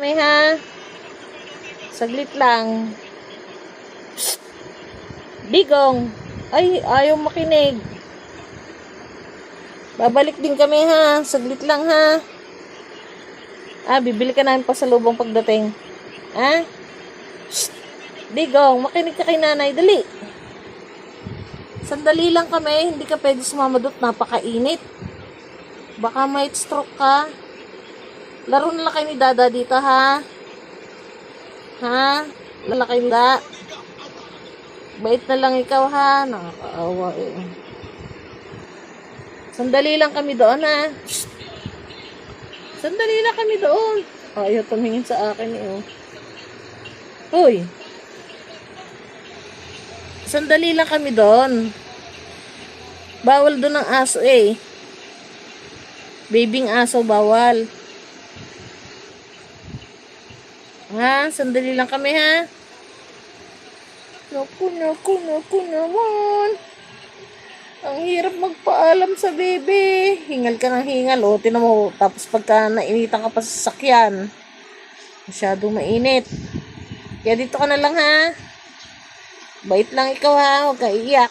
May ha? Saglit lang. Psst. Digong. Ay, ayaw makinig. Babalik din kami ha. Saglit lang ha. Bibili ka namin pasalubong pagdating. Ha? Psst. Digong, makinig ka kay nanay. Dali. Sandali lang kami. Hindi ka pwede sumama doon. Napakainit. Baka may stroke ka. Laro na lang kayo ni Dada dito, ha? Ha? Lalaki na. Bait na lang ikaw, ha? Nakakaawa, eh. Sandali lang kami doon, ha? Shh. Sandali lang kami doon. Ayaw tumingin sa akin, eh, oh. Hoy. Sandali lang kami doon. Bawal doon ang aso, eh. Babing aso, bawal. Ha? Sandali lang kami, ha? Naku naman. Ang hirap magpaalam sa bebe. Hingal ka ng hingal, oh. Tinan mo, tapos pagka nainitan ka pa sa sasakyan, masyadong mainit. Kaya dito ka na lang, ha? Bait lang ikaw, ha? Huwag ka iiyak.